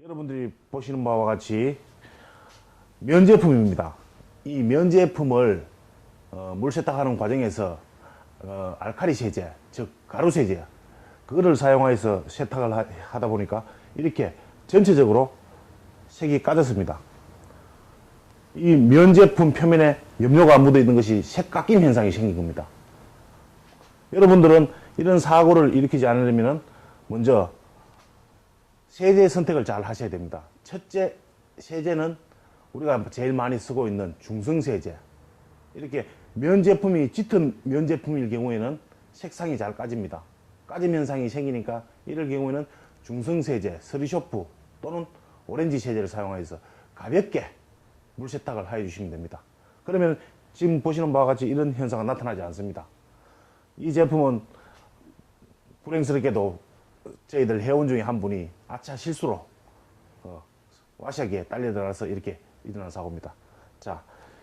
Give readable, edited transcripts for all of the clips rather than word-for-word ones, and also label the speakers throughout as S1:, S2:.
S1: 여러분들이 보시는 바와 같이 면제품입니다. 이 면제품을 물 세탁하는 과정에서 알칼리 세제, 즉 가루 세제, 그거를 사용해서 세탁을 하다 보니까 이렇게 전체적으로 색이 까졌습니다. 이 면제품 표면에 염료가 묻어 있는 것이 색 깎임 현상이 생긴 겁니다. 여러분들은 이런 사고를 일으키지 않으려면 먼저 세제 선택을 잘 하셔야 됩니다. 첫째, 세제는 우리가 제일 많이 쓰고 있는 중성세제. 이렇게 면제품이 짙은 면제품일 경우에는 색상이 잘 까집니다. 까짐 현상이 생기니까 이럴 경우에는 중성세제, 서리쇼프 또는 오렌지 세제를 사용해서 가볍게 물 세탁을 해 주시면 됩니다. 그러면 지금 보시는 바와 같이 이런 현상은 나타나지 않습니다. 이 제품은 불행스럽게도 저희들 회원 중에 한 분이 아차 실수로 와샤기에 딸려 들어가서 이렇게 일어난 사고입니다. 자,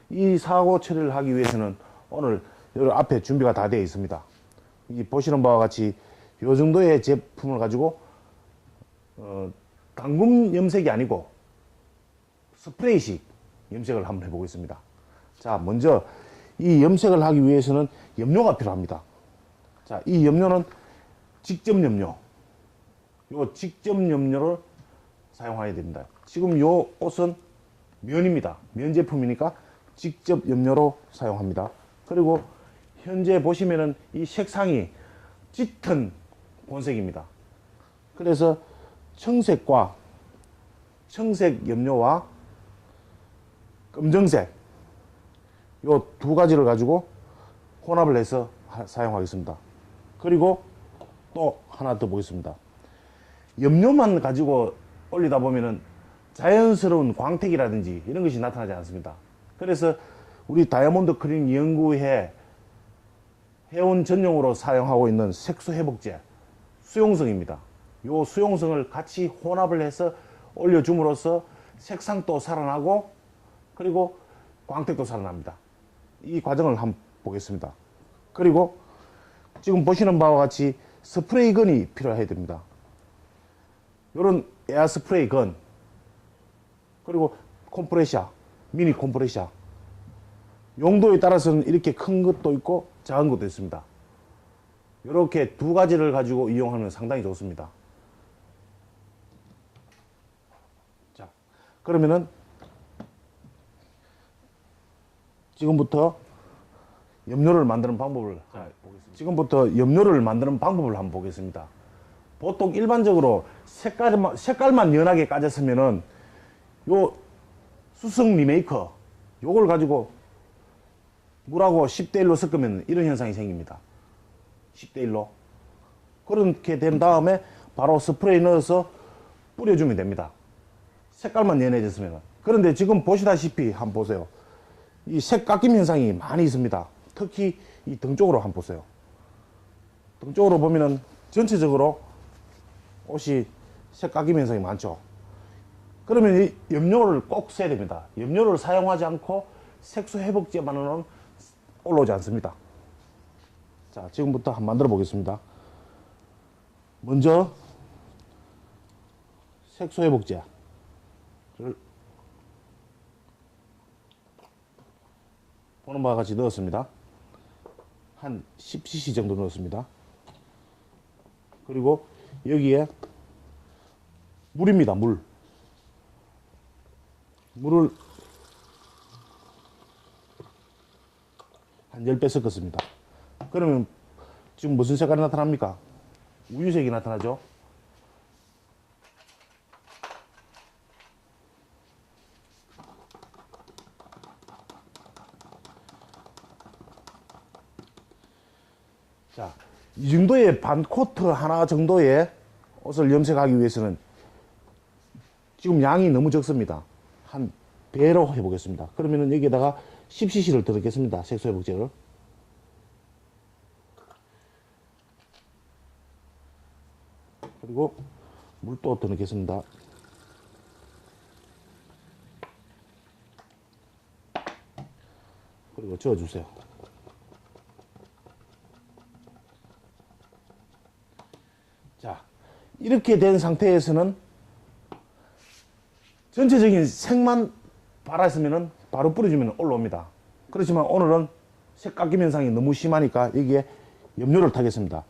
S1: 이 사고 처리를 하기 위해서는 오늘 여기 앞에 준비가 다 되어 있습니다. 이 보시는 바와 같이 이 정도의 제품을 가지고 당금 염색이 아니고 스프레이식 염색을 한번 해보겠습니다. 자, 먼저 이 염색을 하기 위해서는 염료가 필요합니다. 자, 이 염료는 직접 염료. 요 직접 염료를 사용해야 됩니다. 지금 요 옷은 면입니다. 면 제품이니까 직접 염료로 사용합니다. 그리고 현재 보시면은 이 색상이 짙은 본색입니다. 그래서 청색과 청색 염료와 검정색 요 두 가지를 가지고 혼합을 해서 사용하겠습니다. 그리고 또 하나 더 보겠습니다. 염료만 가지고 올리다 보면은 자연스러운 광택이라든지 이런 것이 나타나지 않습니다. 그래서 우리 다이아몬드 클리닝 연구회 회원 전용으로 사용하고 있는 색소 회복제 수용성입니다. 이 수용성을 같이 혼합을 해서 올려줌으로써 색상도 살아나고 그리고 광택도 살아납니다. 이 과정을 한번 보겠습니다. 그리고 지금 보시는 바와 같이 스프레이 건이 필요해야 됩니다. 이런 에어 스프레이 건 그리고 컴프레셔, 미니 컴프레셔 용도에 따라서는 이렇게 큰 것도 있고 작은 것도 있습니다. 이렇게 두 가지를 가지고 이용하면 상당히 좋습니다. 자, 그러면은 지금부터 염료를 만드는 방법을 보겠습니다. 지금부터 염료를 만드는 방법을 한번 보겠습니다. 보통 일반적으로 색깔만 연하게 까졌으면은 요 수성 리메이커 요걸 가지고 물하고 10대 1로 섞으면 이런 현상이 생깁니다. 10대 1로. 그렇게 된 다음에 바로 스프레이 넣어서 뿌려주면 됩니다. 색깔만 연해졌으면. 그런데 지금 보시다시피 한번 보세요. 이 색 깎임 현상이 많이 있습니다. 특히 이 등 쪽으로 한번 보세요. 등 쪽으로 보면은 전체적으로 옷이 색 깎임 현상이 많죠. 그러면 이 염료를 꼭 써야 됩니다. 염료를 사용하지 않고 색소 회복제만으로는 올라오지 않습니다. 자, 지금부터 한번 만들어 보겠습니다. 먼저 색소 회복제를 보는 바와 같이 넣었습니다. 한 10cc 정도 넣었습니다. 그리고 여기에 물입니다. 물을 한 10배 섞었습니다. 그러면 지금 무슨 색깔이 나타납니까? 우유색이 나타나죠. 자, 이 정도의 반 코트 하나 정도의 옷을 염색하기 위해서는 지금 양이 너무 적습니다. 한 배로 해보겠습니다. 그러면은 여기에다가 10cc를 더 넣겠습니다. 색소 회복제를. 그리고 물도 더 넣겠습니다. 그리고 저어주세요. 자, 이렇게 된 상태에서는 전체적인 색만 발랐으면 바로 뿌려주면 올라옵니다. 그렇지만 오늘은 색 깎임 현상이 너무 심하니까 여기에 염료를 타겠습니다.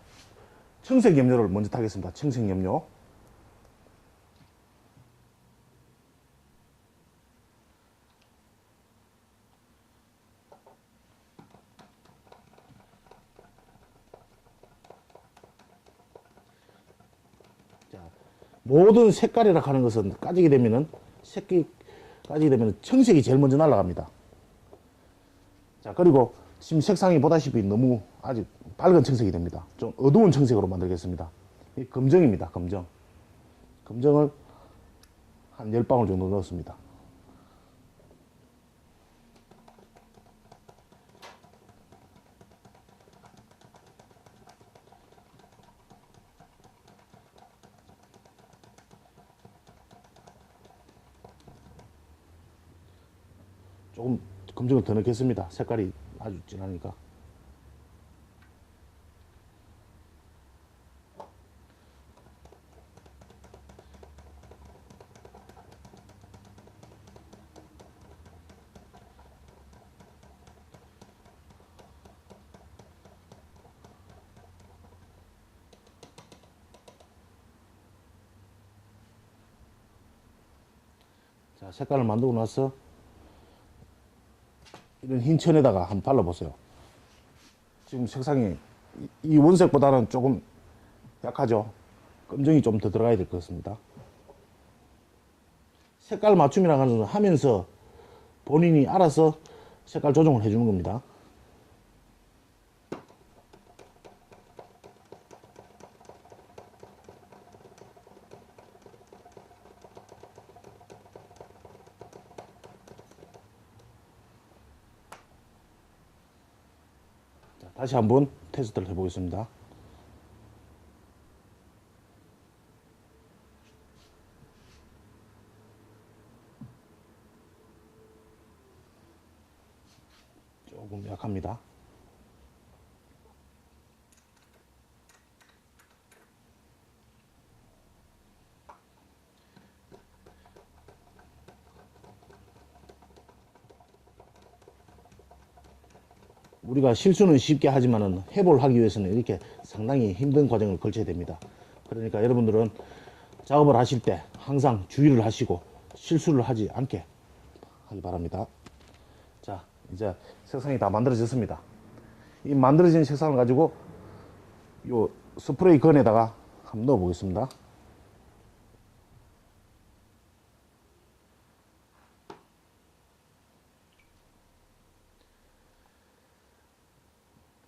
S1: 청색 염료를 먼저 타겠습니다. 청색 염료. 자, 모든 색깔이라 하는 것은 까지게 되면은 색이 까지게 되면 청색이 제일 먼저 날아갑니다. 자, 그리고 지금 색상이 보다시피 너무 아주 밝은 청색이 됩니다. 좀 어두운 청색으로 만들겠습니다. 이 검정입니다. 검정. 검정을 한 10방울 정도 넣었습니다. 조금 검정을 더 넣겠습니다. 색깔이 아주 진하니까. 자, 색깔을 만들고 나서 이런 흰 천에다가 한번 발라보세요. 지금 색상이 이 원색보다는 조금 약하죠. 검정이 좀 더 들어가야 될 것 같습니다. 색깔 맞춤이라고 하는 것은 하면서 본인이 알아서 색깔 조정을 해주는 겁니다. 자, 다시 한번 테스트를 해보겠습니다. 조금 약합니다. 우리가 실수는 쉽게 하지만은 회복을 하기 위해서는 이렇게 상당히 힘든 과정을 거쳐야 됩니다. 그러니까 여러분들은 작업을 하실 때 항상 주의를 하시고 실수를 하지 않게 하기 바랍니다. 자, 이제 색상이 다 만들어졌습니다. 이 만들어진 색상을 가지고 요 스프레이 건에다가 한번 넣어 보겠습니다.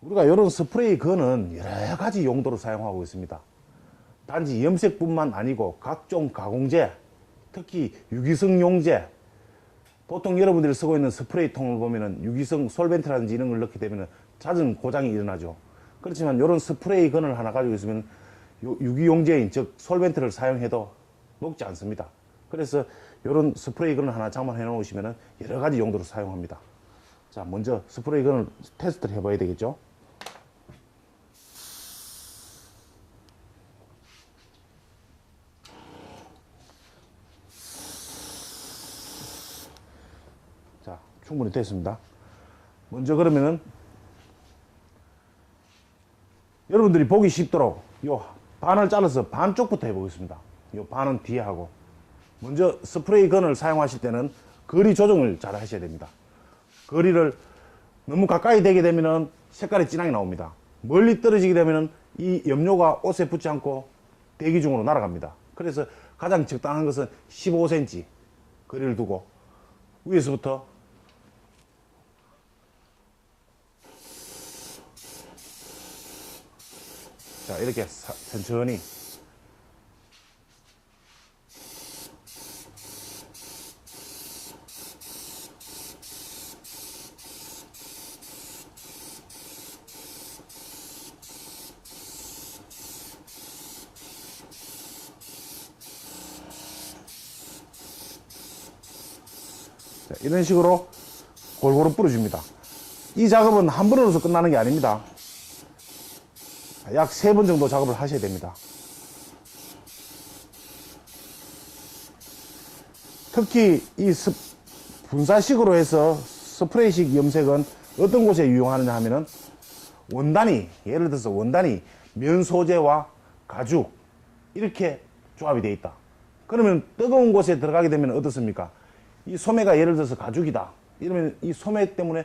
S1: 우리가 이런 스프레이 건은 여러 가지 용도로 사용하고 있습니다. 단지 염색뿐만 아니고 각종 가공제, 특히 유기성 용제, 보통 여러분들이 쓰고 있는 스프레이 통을 보면은 유기성 솔벤트라든지 이런 걸 넣게 되면 잦은 고장이 일어나죠. 그렇지만 이런 스프레이 건을 하나 가지고 있으면 유기용제인 즉 솔벤트를 사용해도 녹지 않습니다. 그래서 이런 스프레이 건을 하나 장만해 놓으시면 여러 가지 용도로 사용합니다. 자, 먼저 스프레이 건을 테스트를 해봐야 되겠죠. 자, 충분히 됐습니다. 먼저 그러면은 여러분들이 보기 쉽도록 요 반을 잘라서 반쪽부터 해보겠습니다. 요 반은 뒤에 하고, 먼저 스프레이 건을 사용하실 때는 거리 조정을 잘 하셔야 됩니다. 거리를 너무 가까이 되게 되면은 색깔이 진하게 나옵니다. 멀리 떨어지게 되면은 이 염료가 옷에 붙지 않고 대기 중으로 날아갑니다. 그래서 가장 적당한 것은 15cm 거리를 두고 위에서부터 자, 이렇게 천천히 자, 이런 식으로 골고루 뿌려줍니다. 이 작업은 한 번으로서 끝나는 게 아닙니다. 약 3번 정도 작업을 하셔야 됩니다. 특히 이 분사식으로 해서 스프레이식 염색은 어떤 곳에 유용하느냐 하면은 원단이, 예를 들어서 원단이 면 소재와 가죽 이렇게 조합이 되어 있다. 그러면 뜨거운 곳에 들어가게 되면 어떻습니까? 이 소매가 예를 들어서 가죽이다. 이러면 이 소매 때문에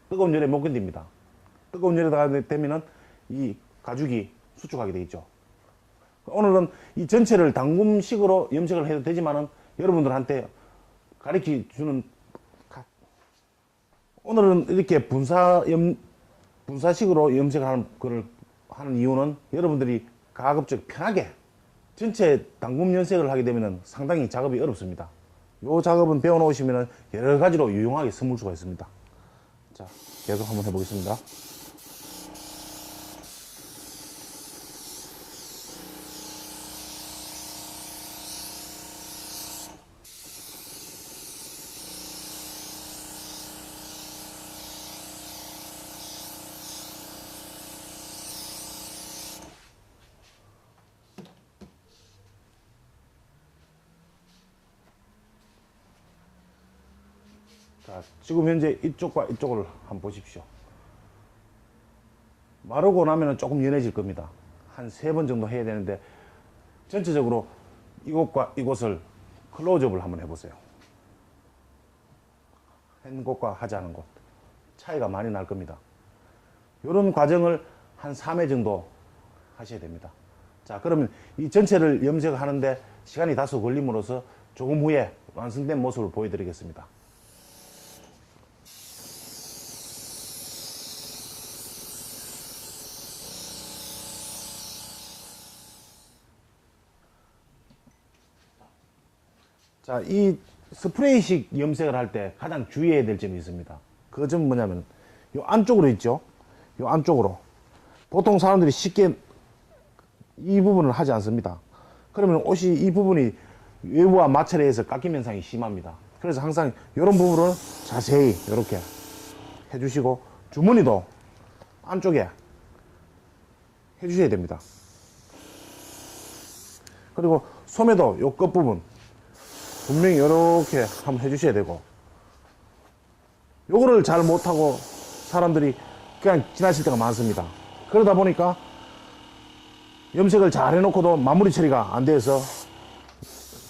S1: 뜨거운 열에 못 견딥니다. 뜨거운 열에 들어가게 되면은 이 가죽이 수축하게 되어 있죠. 오늘은 이 전체를 담금식으로 염색을 해도 되지만은 여러분들한테 가르쳐 주는, 오늘은 이렇게 분사식으로 염색을 하는 이유는 여러분들이 가급적 편하게 전체 담금 염색을 하게 되면 상당히 작업이 어렵습니다. 이 작업은 배워놓으시면 여러 가지로 유용하게 쓰물 수가 있습니다. 자, 계속 한번 해보겠습니다. 자, 지금 현재 이쪽과 이쪽을 한번 보십시오. 마르고 나면 조금 연해질 겁니다. 한 3번 정도 해야 되는데 전체적으로 이곳과 이곳을 클로즈업을 한번 해보세요. 한 곳과 하지 않은 곳 차이가 많이 날 겁니다. 이런 과정을 한 3회 정도 하셔야 됩니다. 자, 그러면 이 전체를 염색하는데 시간이 다소 걸림으로써 조금 후에 완성된 모습을 보여드리겠습니다. 자, 이 스프레이식 염색을 할 때 가장 주의해야 될 점이 있습니다. 그 점은 뭐냐면, 요 안쪽으로 있죠? 요 안쪽으로. 보통 사람들이 쉽게 이 부분을 하지 않습니다. 그러면 옷이 이 부분이 외부와 마찰에 의해서 깎임 현상이 심합니다. 그래서 항상 이런 부분을 자세히 이렇게 해주시고, 주머니도 안쪽에 해주셔야 됩니다. 그리고 소매도 요 끝부분 분명히 이렇게 한번 해주셔야 되고, 요거를 잘 못하고 사람들이 그냥 지나칠 때가 많습니다. 그러다 보니까 염색을 잘 해놓고도 마무리 처리가 안 돼서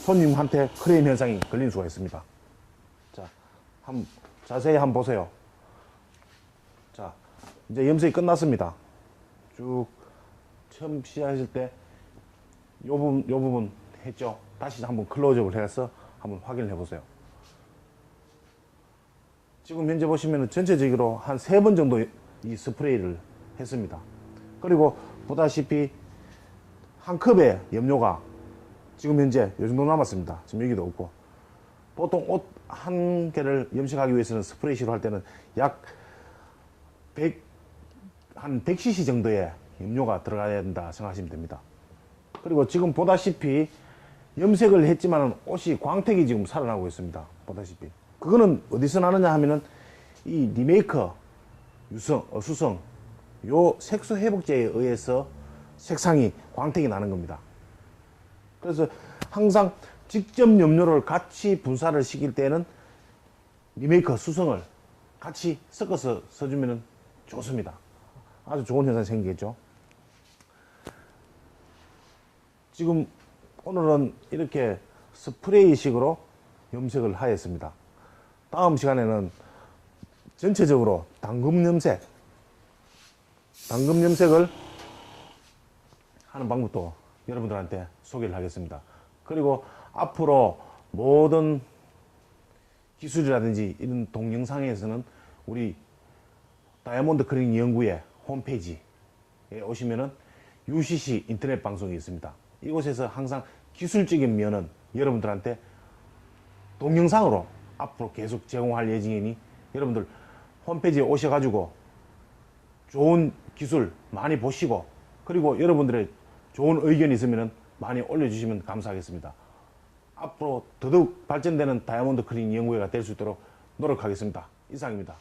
S1: 손님한테 크레임 현상이 걸리는 수가 있습니다. 자, 자세히 한번 보세요. 자, 이제 염색이 끝났습니다. 쭉 처음 시작하실 때 요 부분 했죠. 다시 한번 클로즈업을 해서 한번 확인을 해보세요. 지금 현재 보시면 전체적으로 한 3번 정도 이 스프레이를 했습니다. 그리고 보다시피 한 컵의 염료가 지금 현재 이 정도 남았습니다. 지금 여기도 없고, 보통 옷 한 개를 염색하기 위해서는 스프레이식으로 할 때는 약 100cc 정도의 염료가 들어가야 된다 생각하시면 됩니다. 그리고 지금 보다시피 염색을 했지만 옷이 광택이 지금 살아나고 있습니다. 보다시피. 그거는 어디서 나느냐 하면은 이 리메이커, 수성, 요 색소 회복제에 의해서 색상이 광택이 나는 겁니다. 그래서 항상 직접 염료를 같이 분사를 시킬 때는 리메이커, 수성을 같이 섞어서 써주면 좋습니다. 아주 좋은 현상이 생기겠죠. 지금 오늘은 이렇게 스프레이식으로 염색을 하였습니다. 다음 시간에는 전체적으로 담금 염색을 하는 방법도 여러분들한테 소개를 하겠습니다. 그리고 앞으로 모든 기술이라든지 이런 동영상에서는 우리 다이아몬드 클리닝 연구의 홈페이지에 오시면은 UCC 인터넷 방송이 있습니다. 이곳에서 항상 기술적인 면은 여러분들한테 동영상으로 앞으로 계속 제공할 예정이니 여러분들 홈페이지에 오셔가지고 좋은 기술 많이 보시고, 그리고 여러분들의 좋은 의견이 있으면 많이 올려주시면 감사하겠습니다. 앞으로 더더욱 발전되는 다이아몬드 클리닝 연구회가 될 수 있도록 노력하겠습니다. 이상입니다.